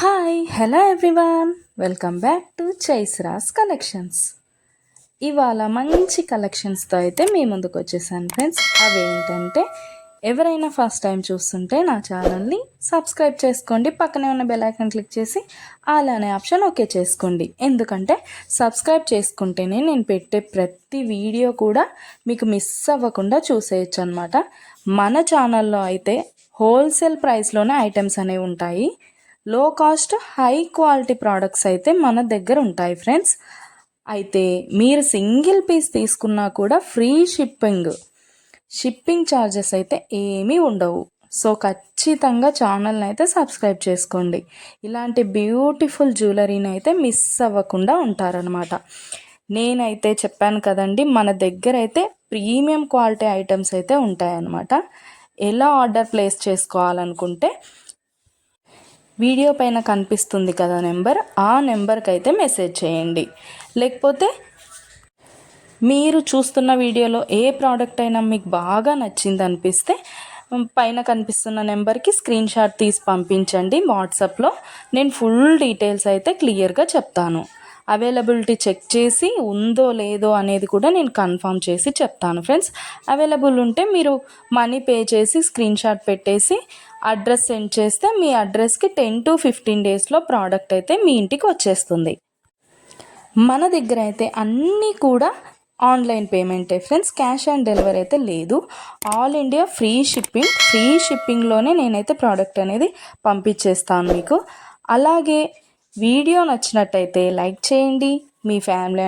Hi hello everyone, welcome back to Chaisras collections. ఇవాళ మంచి కలెక్షన్స్తో అయితే మీ ముందుకు వచ్చేసాను ఫ్రెండ్స్. అవేంటంటే, ఎవరైనా ఫస్ట్ టైం చూస్తుంటే నా ఛానల్ని సబ్స్క్రైబ్ చేసుకోండి, పక్కనే ఉన్న బెల్ ఐకాన్ క్లిక్ చేసి ఆల్ అనే ఆప్షన్ ఓకే చేసుకోండి. ఎందుకంటే సబ్స్క్రైబ్ చేసుకుంటేనే నేను పెట్టే ప్రతి వీడియో కూడా మీకు మిస్ అవ్వకుండా చూసేయచ్చు అనమాట. మన ఛానల్లో అయితే హోల్సేల్ ప్రైస్లోనే ఐటమ్స్ అనేవి ఉంటాయి. లో కాస్ట్ హై క్వాలిటీ ప్రోడక్ట్స్ అయితే మన దగ్గర ఉంటాయి ఫ్రెండ్స్. అయితే మీరు సింగిల్ పీస్ తీసుకున్నా కూడా ఫ్రీ షిప్పింగ్ ఛార్జెస్ అయితే ఏమీ ఉండవు. సో ఖచ్చితంగా ఛానల్ని అయితే సబ్స్క్రైబ్ చేసుకోండి. ఇలాంటి బ్యూటిఫుల్ జ్యువెలరీని అయితే మిస్ అవ్వకుండా ఉంటారనమాట. నేనైతే చెప్పాను కదండి, మన దగ్గర అయితే ప్రీమియం క్వాలిటీ ఐటమ్స్ అయితే ఉంటాయన్నమాట. ఎలా ఆర్డర్ ప్లేస్ చేసుకోవాలనుకుంటే వీడియో పైన కనిపిస్తుంది కదా నెంబర్, ఆ నెంబర్కి అయితే మెసేజ్ చేయండి. లేకపోతే మీరు చూస్తున్న వీడియోలో ఏ ప్రోడక్ట్ అయినా మీకు బాగా నచ్చింది అనిపిస్తే పైన కనిపిస్తున్న నెంబర్కి స్క్రీన్ షాట్ తీసి పంపించండి వాట్సాప్లో. నేను ఫుల్ డీటెయిల్స్ అయితే క్లియర్గా చెప్తాను. అవైలబిలిటీ చెక్ చేసి ఉందో లేదో అనేది కూడా నేను కన్ఫర్మ్ చేసి చెప్తాను ఫ్రెండ్స్. అవైలబుల్ ఉంటే మీరు మనీ పే చేసి స్క్రీన్ షాట్ పెట్టేసి అడ్రస్ సెండ్ చేస్తే మీ అడ్రస్కి 10 to 15 డేస్లో ప్రోడక్ట్ అయితే మీ ఇంటికి వచ్చేస్తుంది. మన దగ్గర అయితే అన్నీ కూడా ఆన్లైన్ పేమెంటే ఫ్రెండ్స్, క్యాష్ ఆన్ డెలివరీ అయితే లేదు. ఆల్ ఇండియా ఫ్రీ షిప్పింగ్లోనే నేనైతే ప్రోడక్ట్ అనేది పంపించేస్తాను మీకు. అలాగే వీడియో నచ్చినట్టయితే లైక్ చేయండి, మీ ఫ్యామిలీ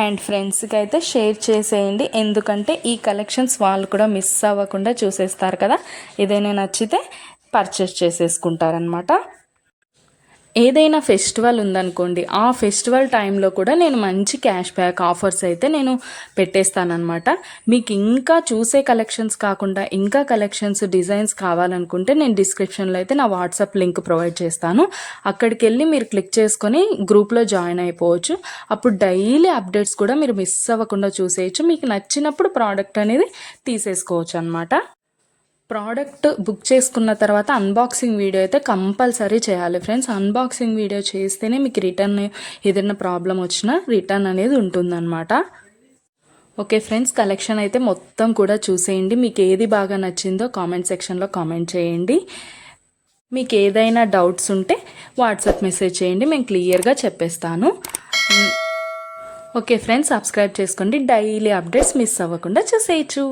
అండ్ ఫ్రెండ్స్కి అయితే షేర్ చేసేయండి. ఎందుకంటే ఈ కలెక్షన్స్ వాళ్ళు కూడా మిస్ అవ్వకుండా చూసేస్తారు కదా, ఏదైనా నచ్చితే పర్చేస్ చేసేసుకుంటారనమాట. ఏదైనా ఫెస్టివల్ ఉందనుకోండి, ఆ ఫెస్టివల్ టైంలో కూడా నేను మంచి క్యాష్ బ్యాక్ ఆఫర్స్ అయితే నేను పెట్టేస్తానమాట. మీకు ఇంకా చూసే కలెక్షన్స్ కాకుండా ఇంకా కలెక్షన్స్ డిజైన్స్ కావాలనుకుంటే నేను డిస్క్రిప్షన్లో అయితే నా వాట్సాప్ లింక్ ప్రొవైడ్ చేస్తాను. అక్కడికి వెళ్ళి మీరు క్లిక్ చేసుకొని గ్రూప్లో జాయిన్ అయిపోవచ్చు. అప్పుడు డైలీ అప్డేట్స్ కూడా మీరు మిస్ అవ్వకుండా చూసేయచ్చు. మీకు నచ్చినప్పుడు ప్రోడక్ట్ అనేది తీసేసుకోవచ్చు అనమాట. ప్రోడక్ట్ బుక్ చేసుకున్న తర్వాత అన్బాక్సింగ్ వీడియో అయితే కంపల్సరీ చేయాలి ఫ్రెండ్స్. అన్బాక్సింగ్ వీడియో చేస్తేనే మీకు రిటర్న్ ఏదైనా ప్రాబ్లం వచ్చినా రిటర్న్ అనేది ఉంటుందన్నమాట. ఓకే ఫ్రెండ్స్, కలెక్షన్ అయితే మొత్తం కూడా చూసేయండి. మీకు ఏది బాగా నచ్చిందో కామెంట్ సెక్షన్లో కామెంట్ చేయండి. మీకు ఏదైనా డౌట్స్ ఉంటే వాట్సాప్ మెసేజ్ చేయండి, మేము క్లియర్గా చెప్పేస్తాను. ఓకే ఫ్రెండ్స్, సబ్స్క్రైబ్ చేసుకోండి, డైలీ అప్డేట్స్ మిస్ అవ్వకుండా చూసేయచ్చు.